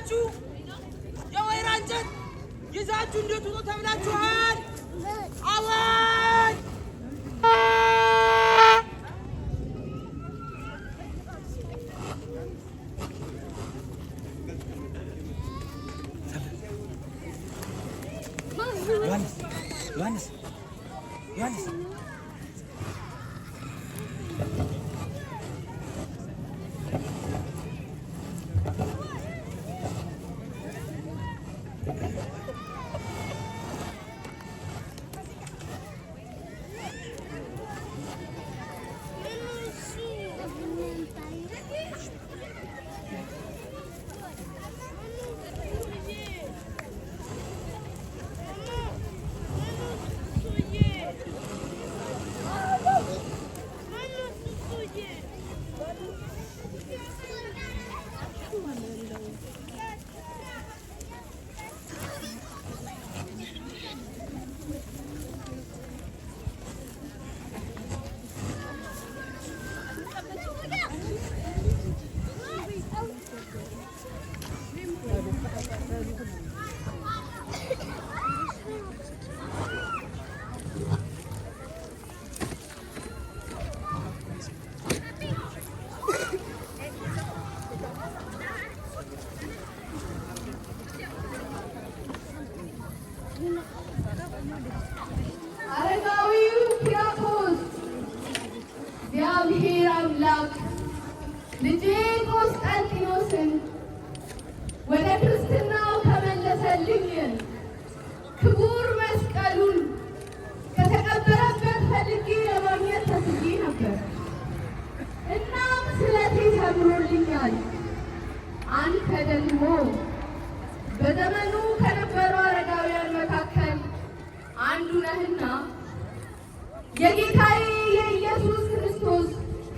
ብላችሁ የወይራ እንጨት ይዛችሁ እንድትወጡ ተብላችኋል። አዋጅ! ዮሐንስ አረጋዊው ኪራኮስ እግዚአብሔር አምላክ ልጄ ቆስጠንጢኖስን ወደ ክርስትናው ከመለሰልኝ ክቡር መስቀሉን ከተቀበረበት ፈልጌ ለማግኘት ተስዬ ነበር። እናም ስለቴ ሰምሮልኛል። አንተ ደግሞ በዘመኑ ከነበሩ አረጋውያን መካከል አንዱ ነህና የጌታዬ የኢየሱስ ክርስቶስ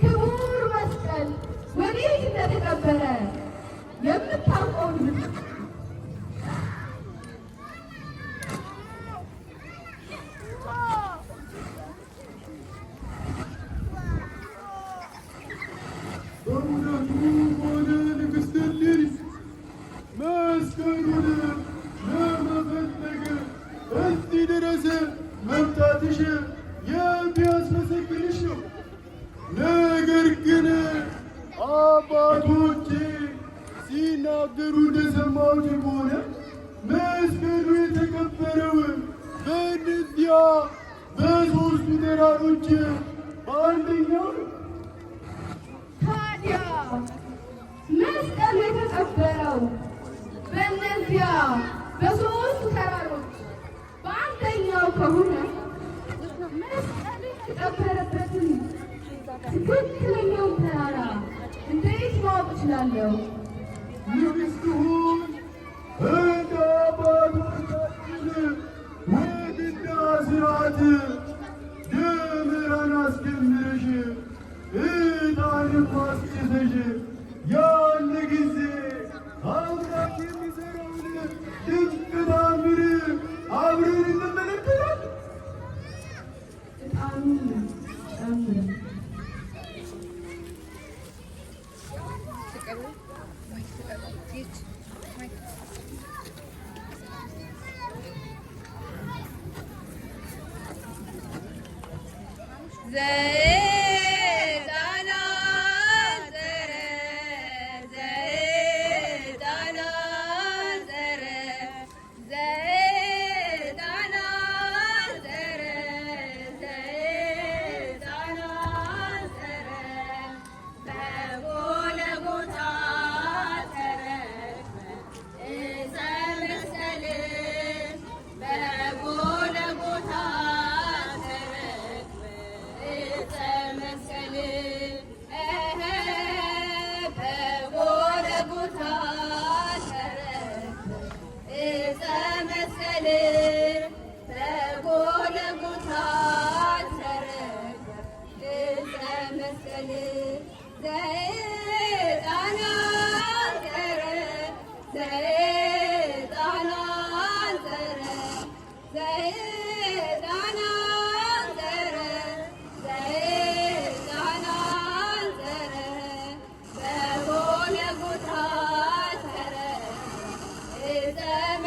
ክቡር መስቀል ወዴት እንደተቀበረ የምታውቀውን መምጣትሽ የሚያስመሰግንሽ ነው። ነገር ግን አባቶቼ ሲናገሩ እንደሰማሁት ከሆነ መስቀሉ የተቀበረው በእነዚያ በሦስቱ ተራሮች በአንደኛው ነው። ታዲያ መስቀሉ የተቀበረው በእነዚያ በሦስቱ ተራሮች በአንደኛው ከሆነ መስቀሉ የተቀበረበትን ትክክለኛውን ተራራ እንዴት ማወቅ እችላለሁ? ንግሥት ሆይ እንደ አባቶቻችን ወግና ሥርዓት ደመራን አስጀምረሽ ዕጣንም አስጭሰሽ ያን ጊዜ አምላክ የሚሠራውን ድንቅ ተአምር አብረን እንመለከታለን። ዕጣኑን ጨምር።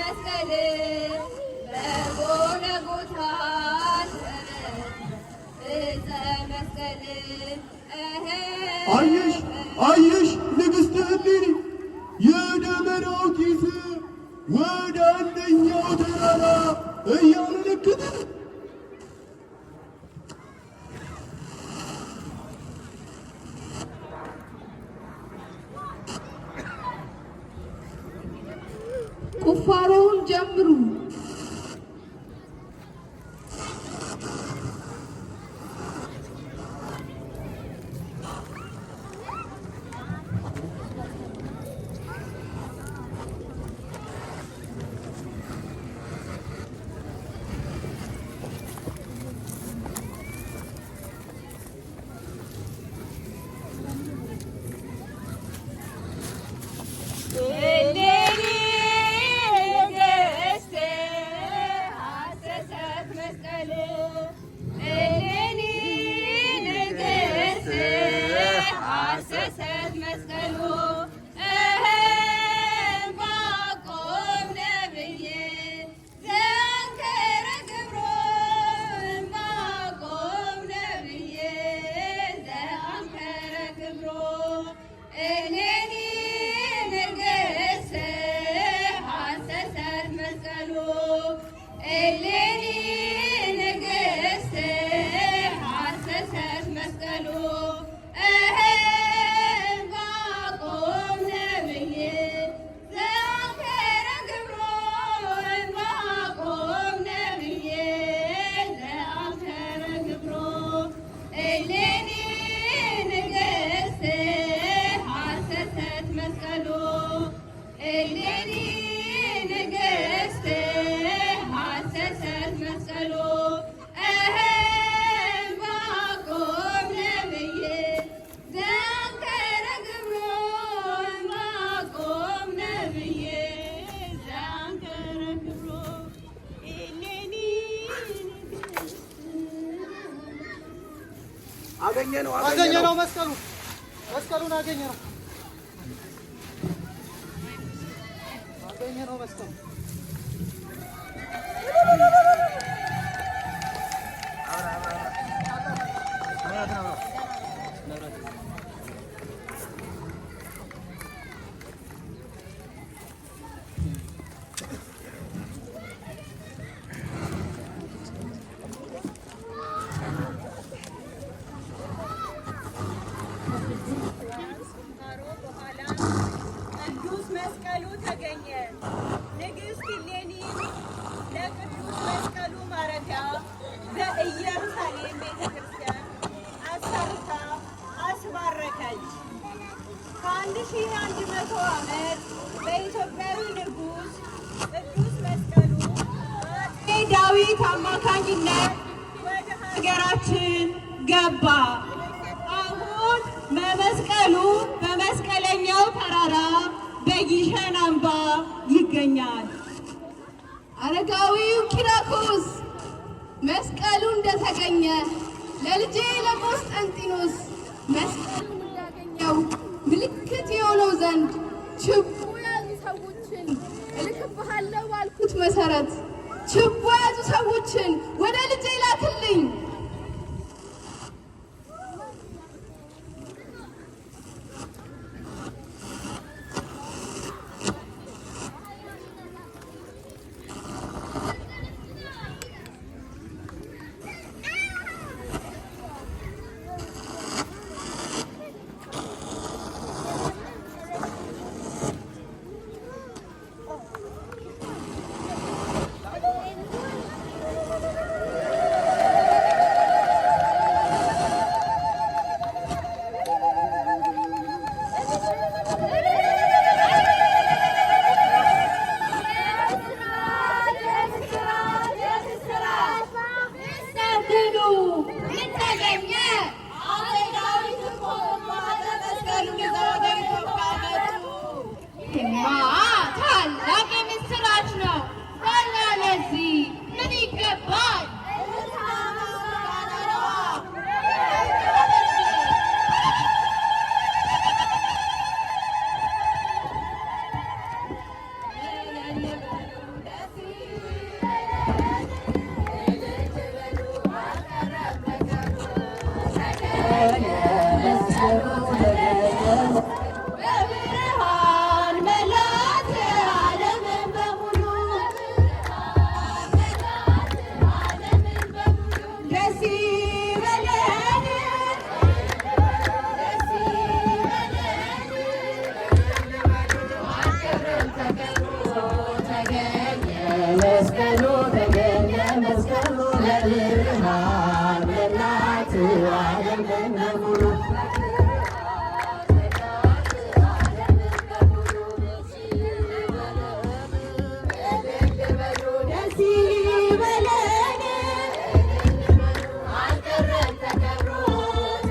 መስቀል በጎልጎታ ዕፀ መስቀል አየሽ ንግሥት እሌኒ የደመራው ጢስ ወደ አንደኛው ተራራ እያመለከተ ቁፋሮውን ጀምሩ። አገኘነው መስቀሉን አገኘነው መስቀሉ በኢትዮጵያዊ ንጉሥ ቅዱስ መስቀሉ ዳዊት አማካኝነት ወደ ሀገራችን ገባ። አሁን በመስቀሉ በመስቀለኛው ተራራ በጊሸን አምባ ይገኛል። አረጋዊው ኪራኮስ መስቀሉ እንደተገኘ ለልጄ ለቆስጠንጢኖስ መስቀሉን እንዳገኘው ምልክት የሆነው ዘንድ ችቦ ያዙ ሰዎችን እልክብሃለሁ ባልኩት መሰረት ችቦ ያዙ ሰዎችን ወደ ልጄ ላክልኝ።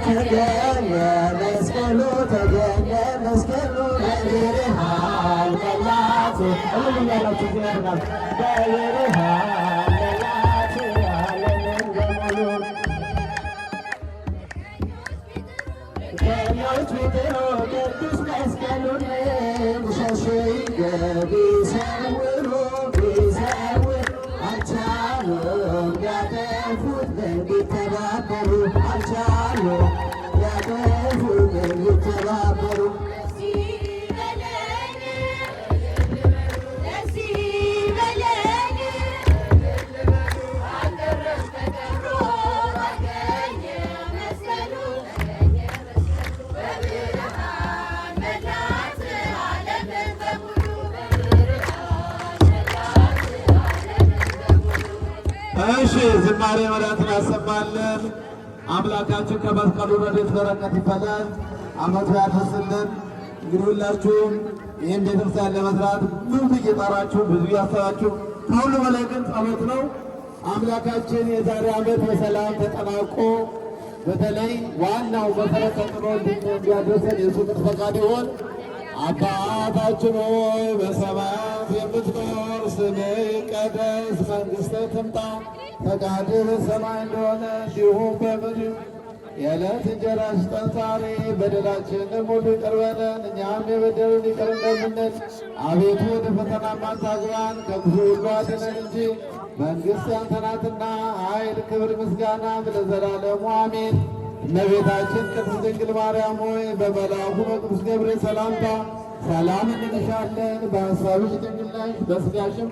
ተገኘ መስቀሉ ተገኘ መስቀሉ በብርሃን መላት እልልያላችሁ ያደርጋል በብርሃን መላት ዓለምን በሙሉ ቀኞች ቢጥሩ ቅዱስ መስቀሉን ሸሹ ቢሰውሩ ቢሰውር አልቻሉም ሊያጠፉት ቢተባበሩ አልቻሉም ሊያጠፉት ቢተባበሩ እሺ ዝማሬ መላእክትን ያሰማልን። አምላካችን ከመስቀሉ ረድኤት በረከት ይክፈለን፣ ዓመቱ ያድርስልን። እንግዲህ ሁላችሁም ይህን ቤተክርስቲያን ለመስራት ብዙ እየጣራችሁ ብዙ እያሰባችሁ፣ ከሁሉ በላይ ግን ጸሎት ነው። አምላካችን የዛሬ ዓመት በሰላም ተጠናቆ በተለይ ዋናው መሰረተ ጥሎ እንዲያደርሰን የእሱ ቅዱስ ፈቃድ ይሆን። አባታችን ሆይ በሰማያት የምትኖር ስምህ ይቀደስ፣ መንግሥትህ ትምጣ፣ ፈቃድህ በሰማይ እንደሆነ እንዲሁም በምድር። የዕለት እንጀራችንን ስጠን ዛሬ፣ በደላችንን ሁሉ ይቅር በለን እኛም የበደሉንን ይቅር እንደምንል። አቤቱ ወደ ፈተና አታግባን ከክፉ ሁሉ አድነን እንጂ መንግሥት ያንተ ናትና፣ ኃይል፣ ክብር፣ ምስጋና ለዘላለሙ አሜን። እመቤታችን ቅድስት ድንግል ማርያም ሆይ በመልአኩ በቅዱስ ገብርኤል ሰላምታ ሰላም እንልሻለን። በሐሳብሽ ድንግል ነሽ፣ በሥጋሽም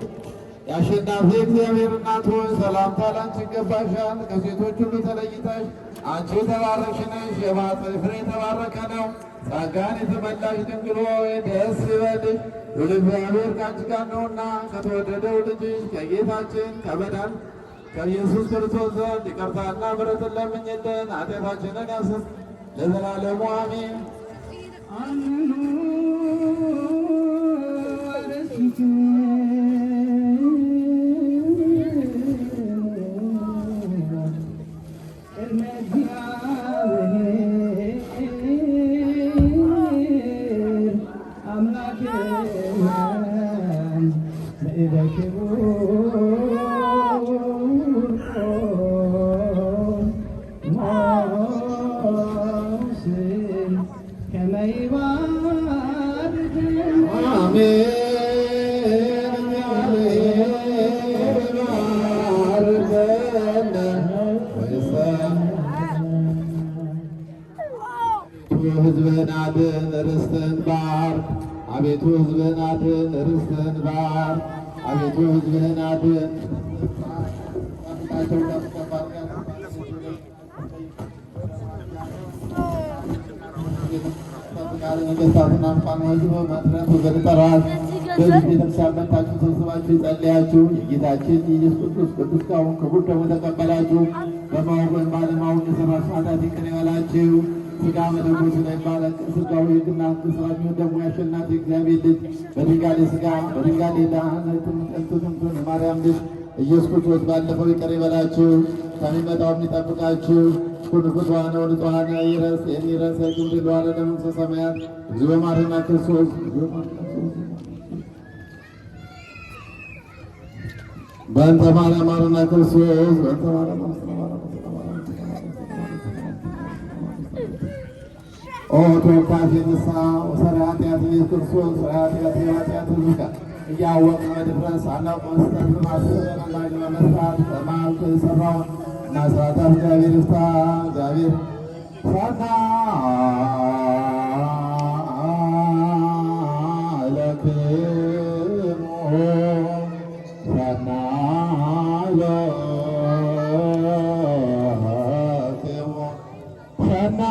የአሸናፊ እግዚአብሔር እናት ሆይ ሰላምታ ላንቺ ይገባሻል። ከሴቶች ሁሉ ተለይተሽ አንቺ የተባረክሽ ነሽ፣ የማኅፀንሽ ፍሬ የተባረከ ነው። ጸጋን የተመላሽ ድንግል ሆይ ደስ ይበልሽ፣ ሉል እግዚአብሔር ከአንቺ ጋር ነውና ከተወደደው ልጅሽ ከጌታችን ከኢየሱስ ክርስቶስ ዘንድ ይቅርታና ምሕረትን ለምኝልን ኃጢአታችንን ያስስ ለዘላለሙ አሜን። ሕዝብህን አድን ርስትህን ባርክ። አቤቱ ሕዝብህን አድን ርስትህን ባርክ። አቤቱ ሕዝብህን አድን ነገሥታትና ፋኖች በመድረክ በጠራት በዚህ ቤተክርስቲያን መጥታችሁ ተሰብስባችሁ የጸለያችሁ የጌታችን የኢየሱስ ክርስቶስ ቅዱስ ሥጋውን ክቡር ደሙን ተቀበላችሁ በማወቅ ወይም ባለማወቅ የሠራችሁ ኃጢአት ይቅር ይበላችሁ። ሥጋ መለኮቱ ላይ ባለቅ ሥጋው የግና ስራሚውን ደግሞ ያሸናፊ እግዚአብሔር ልጅ በድንጋሌ ሥጋ በድንጋሌ ዳህነትምጠንቱትምቱን የማርያም ልጅ ኢየሱስ ክርስቶስ ባለፈው ይቅር ይበላችሁ፣ ከሚመጣው የሚጠብቃችሁ ኩን ፍትዋነ ወንጽዋነ ይረስ የሚረስ ግብር ለዋለ ለመንግሥተ ሰማያት እግዚኦ መሐረነ ክርስቶስ በእንተ ማርያም መሐረነ ክርስቶስ በእንተ ማርያም ኦ ተወካፌ ንስሐ ወሰራ ኃጢአት ኢየሱስ ክርስቶስ ኃጢአት የኃጢአት ልካ እያወቅ መድረስ አናውቅ መስጠት በማሰብ ላይ ለመስራት በማልት የሰራውን እና ስራታ እግዚአብሔር ይፍታ። እግዚአብሔር ሳና ለክሙ ሳና ለክሙ ሳና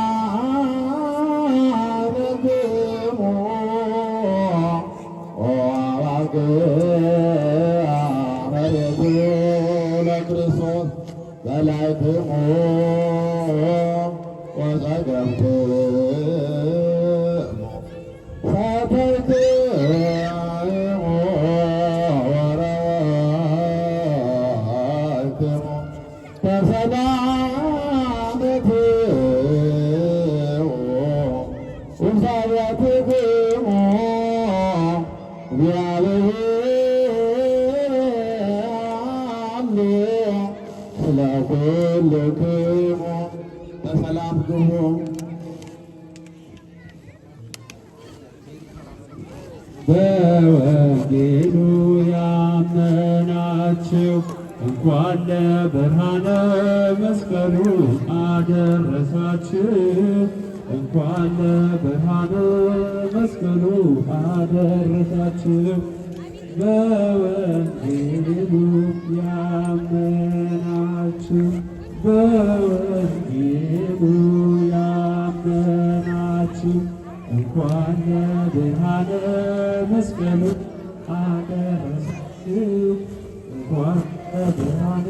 ለክርስቶስ በላይክሙ ወጸገምክሙ ፈተርክሙ ወረወይክሙ በሰላምክሙ ለኩልክሙ በሰላም ግቡ። በወንጌሉ ያመናችሁ እንኳን ለብርሃነ መስቀሉ አደረሳችሁ። እንኳን ለብርሃነ መስቀሉ አደረሳችሁ። በወንጌሉ ያመናችሁ በወንጌሉ ያመናችሁ እንኳን ለብርሃነ መስቀሉ አደረሳችሁ። እንኳን ለብርሃነ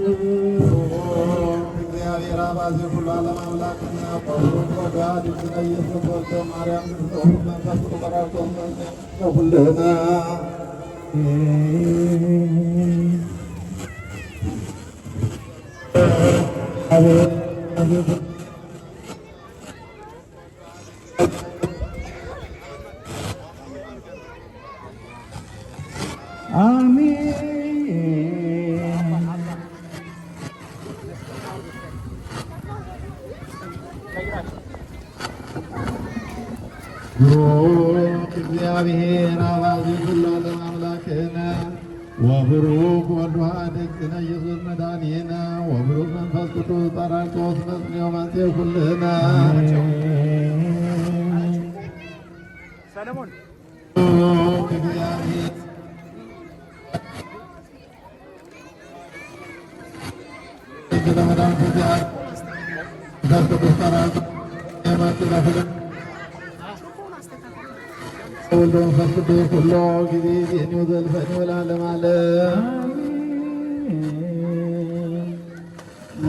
እግዚአብሔር አባዜ ሁሉ ዓለም አምላክና ጳውሎስ ወጋድ እግዝእነ ኢየሱስ ወልደ ማርያም ቅዱስ መንፈስ ተቀራርቶ ሁለና እግዚአብሔር አባዜ ሁሉ ዓለም አምላክነ ወብሩክ ወልድ ዋሕድ እግዝእነ ኢየሱስ መድኃኒነ ወብሩክ መንፈስ ቅዱስ ጰራቅሊጦስ መጽንዮ መንሥኤ ኩልነ ሰለሞን እግዚአብሔር ለመዳን መንፈስ ቅዱስ ጰራቅሊጦስ ወልደ መንፈስ ቅዱስ ሁሉ ጊዜ ዜኒ ወዘልፈኒ ወለዓለመ ዓለም።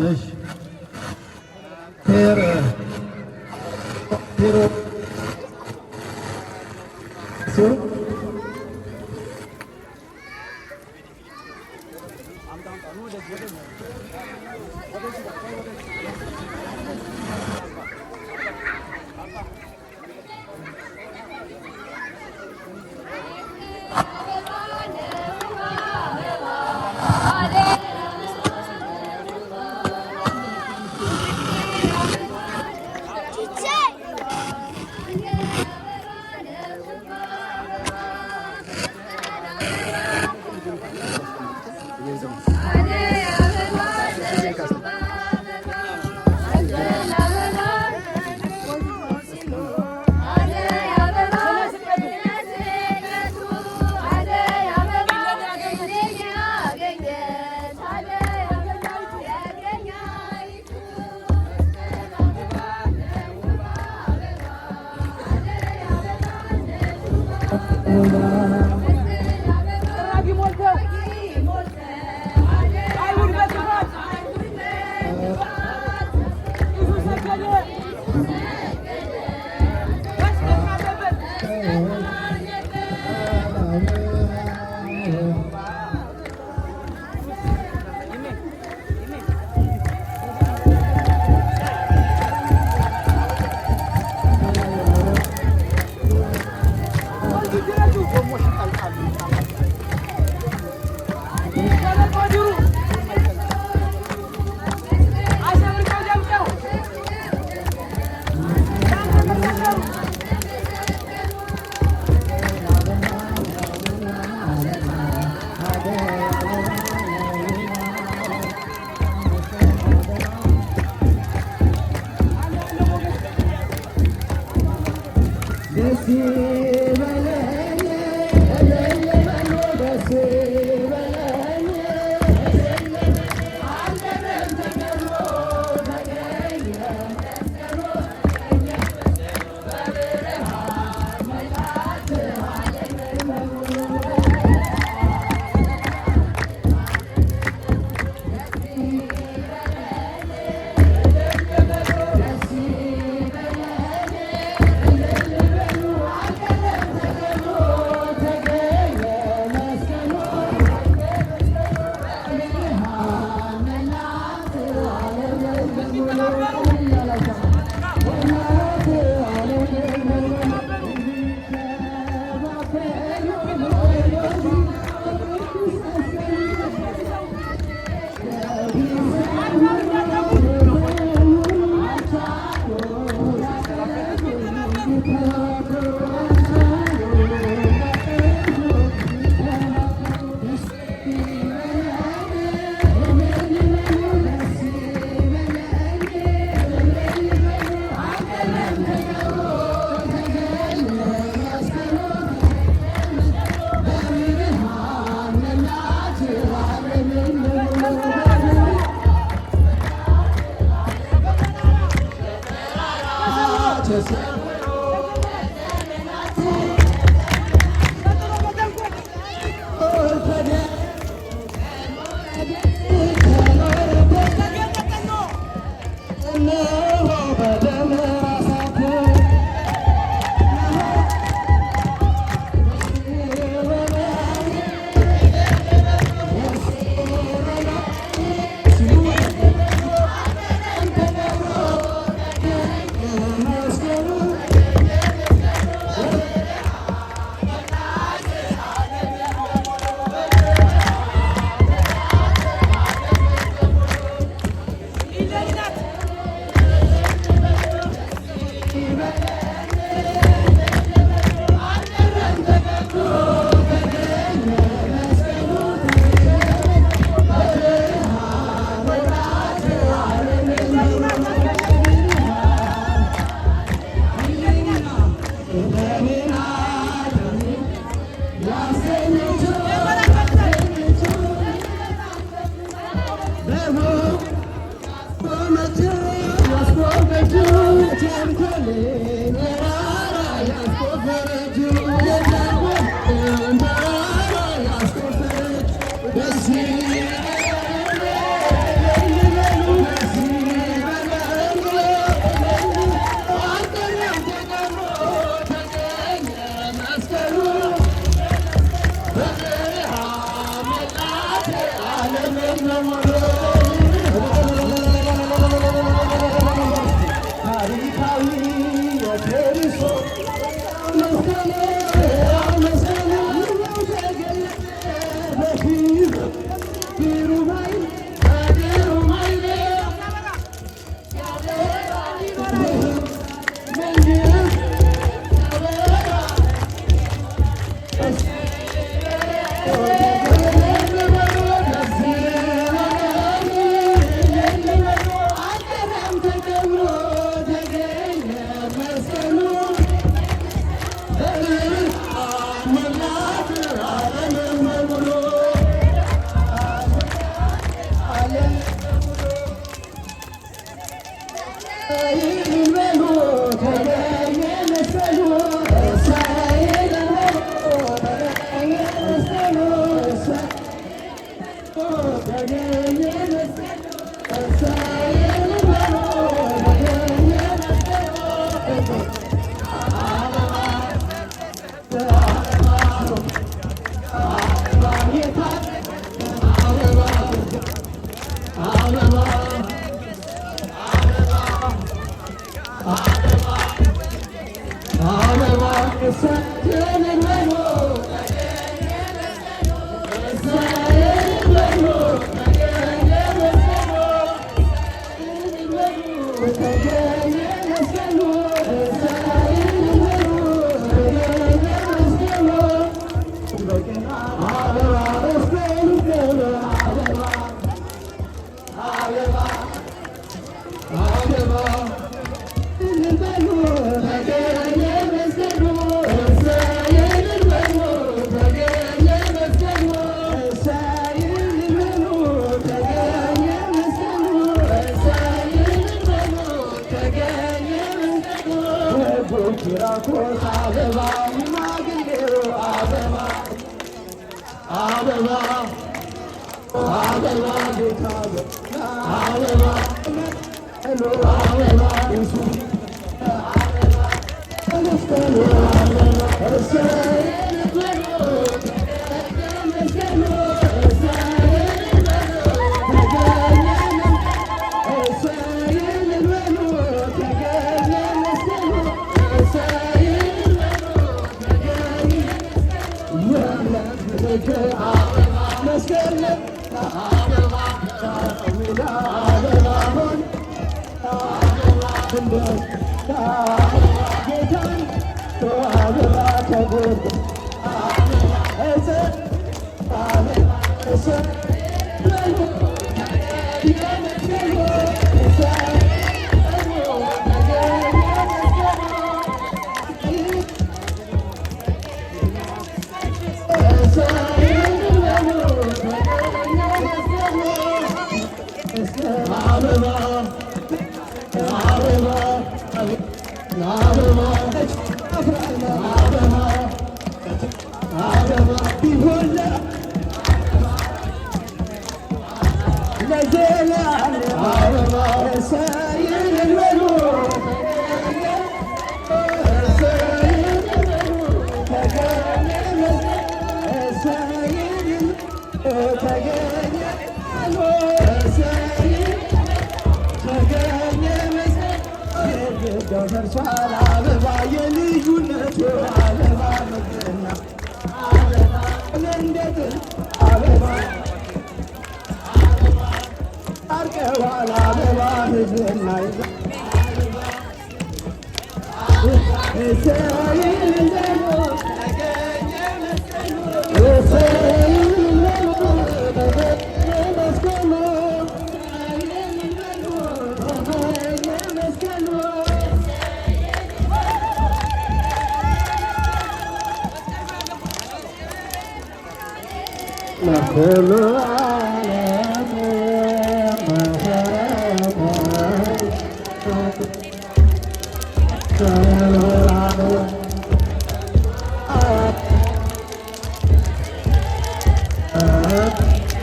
እሺ ሄረ ሄሮ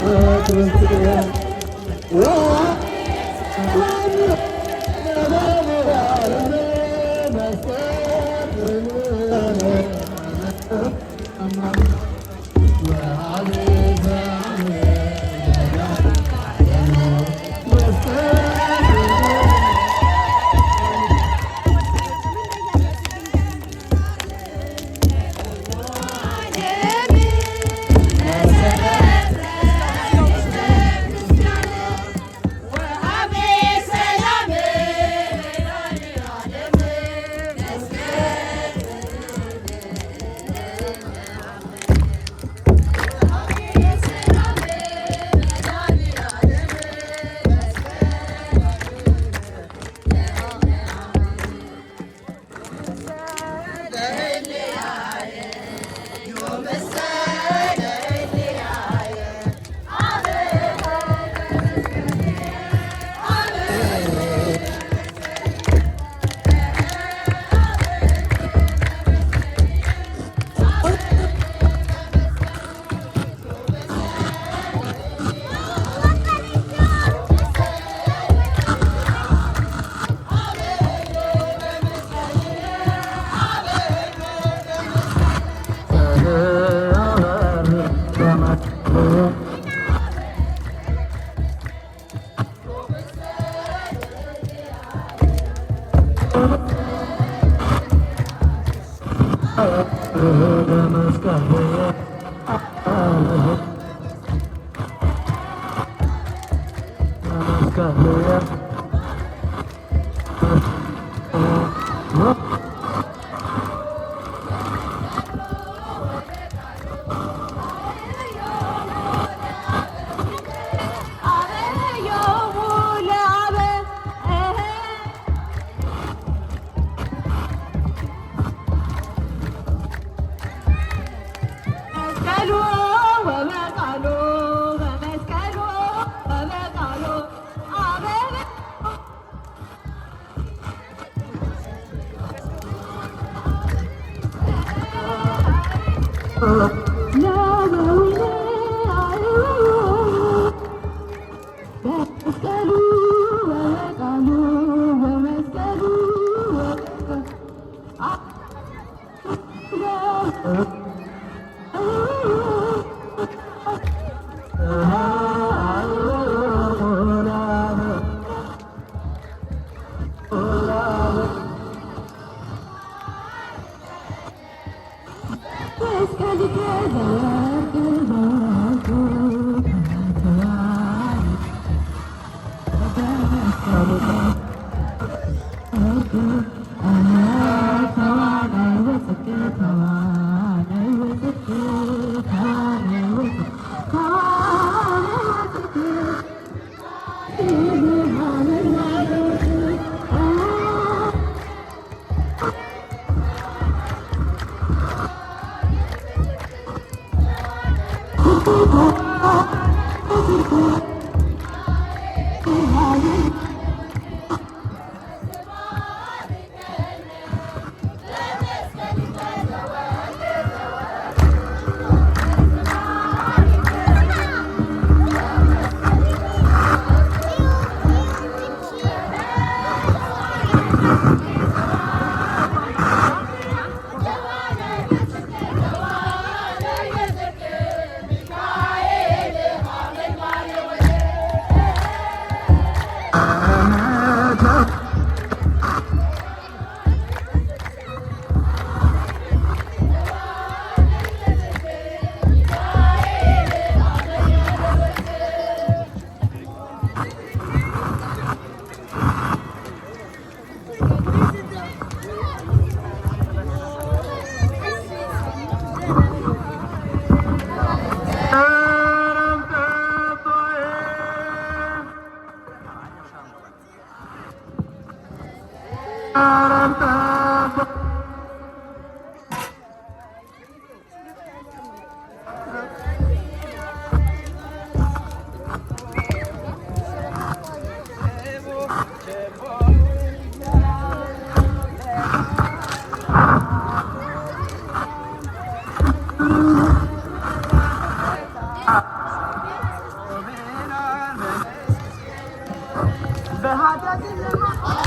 Oh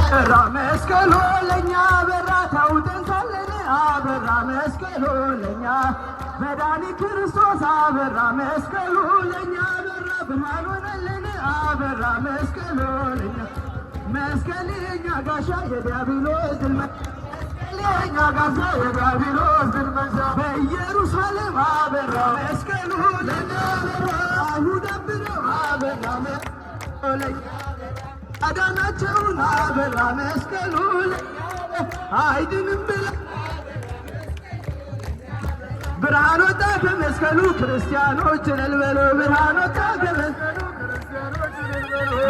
በራ መስቀሉ ለኛ በራ ታውተን ሳለን አበራ መስቀሉ ለኛ መድኃኒት ክርስቶስ አበራ መስቀሉ ለኛ በራ ብርሃን ሆነልን አበራ መስቀሉ ለኛ መስቀል የኛ ጋሻ የዲያብሎስ ድል የኛ ጋሻ የዲያብሎስ ድል መንሻ በኢየሩሳሌም አበራ መስቀሉ ለኛ በራ አይሁድ አብረው አበራ መስቀሉ ለኛ አዳናቸውን አበራ መስቀሉ አይድንም ብለ ብርሃን ወጣ ከመስቀሉ ክርስቲያኖች እልል በሉ ብርሃን ወጣ ከመስቀሉ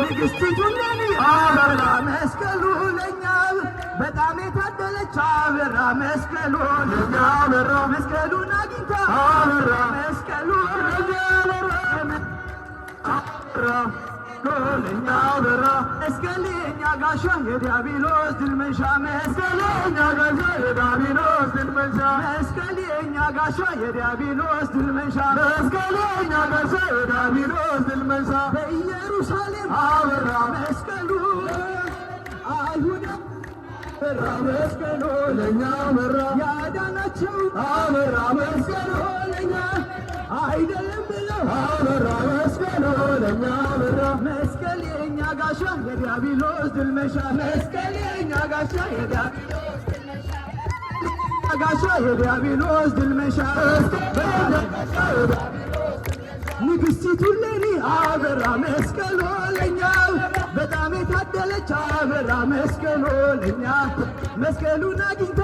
ንግሥቲቱ እሌኒ አበራ መስቀሉ ለኛ በጣም የታደለች አበራ መስቀሉ ለኛ አበራ መስቀሉን አግኝታ አበራ መስቀሉ ለኛ አበራ ለኛ በራ መስቀል የኛ ጋሻ የዲያብሎስ ድል መንሻ መስቀል የኛ ጋሻ የዲያብሎስ ድል መንሻ መስቀል የኛ ጋሻ የዲያብሎስ ድል መንሻ መስቀል የኛ ጋሻ የዲያብሎስ ድል መንሻ በኢየሩሳሌም አበራ መስቀሉ አይሁድ አበራ መስቀሉ ለኛ በራ ያዳናቸው አበራ መስቀሉ ለኛ አይደለም ብለው አበራ መስቀሉ ለኛ በራ መስቀል የኛ ጋሻ የዲያብሎስ ድል መንሻ መስቀል የኛ ጋሻ የዲያብሎስ ድል መንሻ ንግሥቲቱ እሌኒ አበራ መስቀሉ ለኛ በጣም የታደለች አበራ መስቀሉ ለኛ መስቀሉን አግኝታ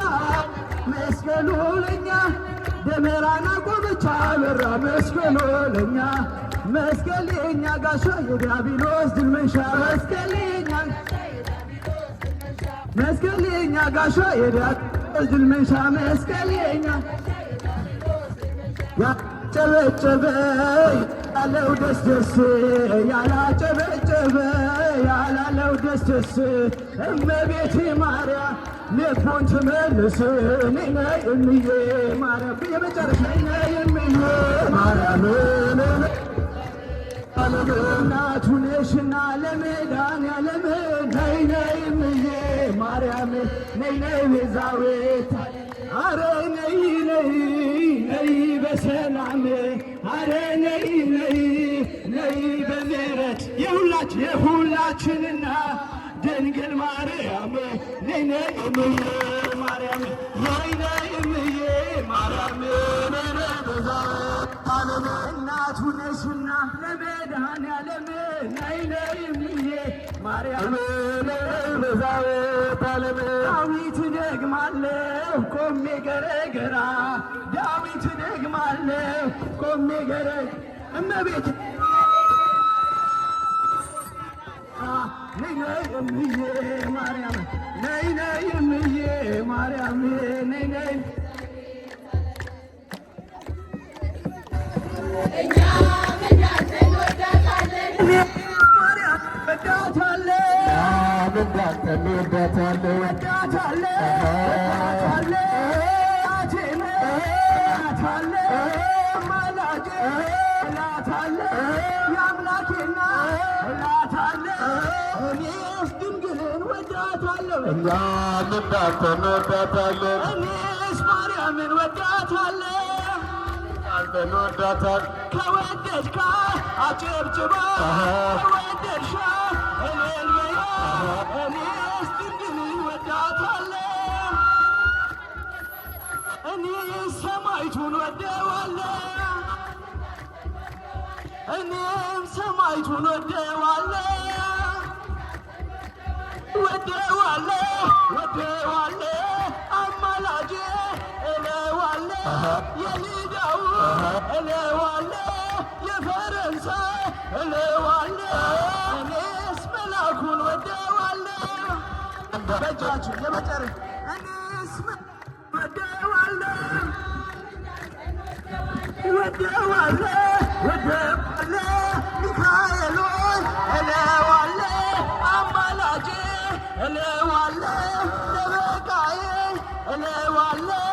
መስቀሉ ለኛ ደመራን አቆመች አበራ መስቀሉ ለኛ መስቀል የኛ ጋሻ የዲያብሎስ ድል መንሻ መስቀል የኛ ጋሻ የዲያብሎስ ድል መንሻ መስቀል የኛ ያጨበጨበ ያለው ደስ ደስ ያላጨበጨበ ያላለው ደስ ደስ እመቤቴ ማርያም ልቦን ትመልስ ነይ እምዬ ማርያም የመጨረሻ ነይ እምዬ ማርያም እናቱ ነሽና ለመድኃኒዓለም ነይ ነይ እምዬ ማርያም ነይ ነይ ቤዛዊት አረ ነይ ነይ ነይ በሰላም አረ ነይ ነይ ነይ በምሕረት የሁላችንና ድንግል ማርያም ነይ ነይ እምዬ ማርያም ነይ ነይ እምዬ ማርያም ነይ ነይ ቤዛዊተ ዓለም እናቱ ነሽና ለመድኃኒዓለም ነይ ነይ እምዬ ማርያም ነይ ቤዛዊተ ዓለም ዳዊት ደግማለሁ ቆሜ ገረገራ ዳዊት ደግማለሁ ቆሜ ገረገራ እመቤት ነይ ነይ እምዬ ማርያም ነይ ነይ እምዬ ማርያም ነይ ነይ እኛ እንዳንተ እንወዳታለን ማርያም የአምላኬና እኔስ ድንግልን ወዳታለሁ እኛም እንዳንተ እንወዳታለን እኔስ ማርያምን ወዳታለሁ አንተ እንወዳታለን ከወደድካ አጨብጭባ ከወደድሻ እልል በይ እኔስ ድንግልን ወዳታለሁ እኔስ ሰማዕቱን ወደዋለሁ እኔም ሰማዕቱን ወደዋለሁ አማላጄ እለዋለሁ የሊዳው እለዋለሁ የፈረንሳይ እለዋለሁ እኔስ መላኩን ወደዋለሁ በእጃችሁ የመጨረሻ እኔስ ወደዋለሁ ሚካኤሎን እለዋለሁ አማላጄ እለዋለሁ ጠበቃዬ እለዋለሁ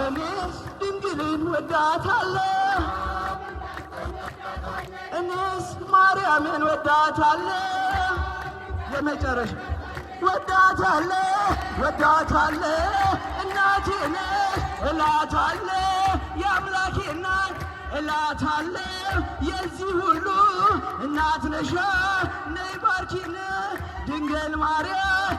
እኔስ ድንግልን ወዳታለሁ እኔስ ማርያምን ወዳታለሁ የመጨረሻ ወዳታለሁ እናቴ ነሽ እላታለሁ የአምላኬ እናት እላታለሁ የዚህ ሁሉ እናት ነሽ ነይ ባርኪን ድንግል ማርያም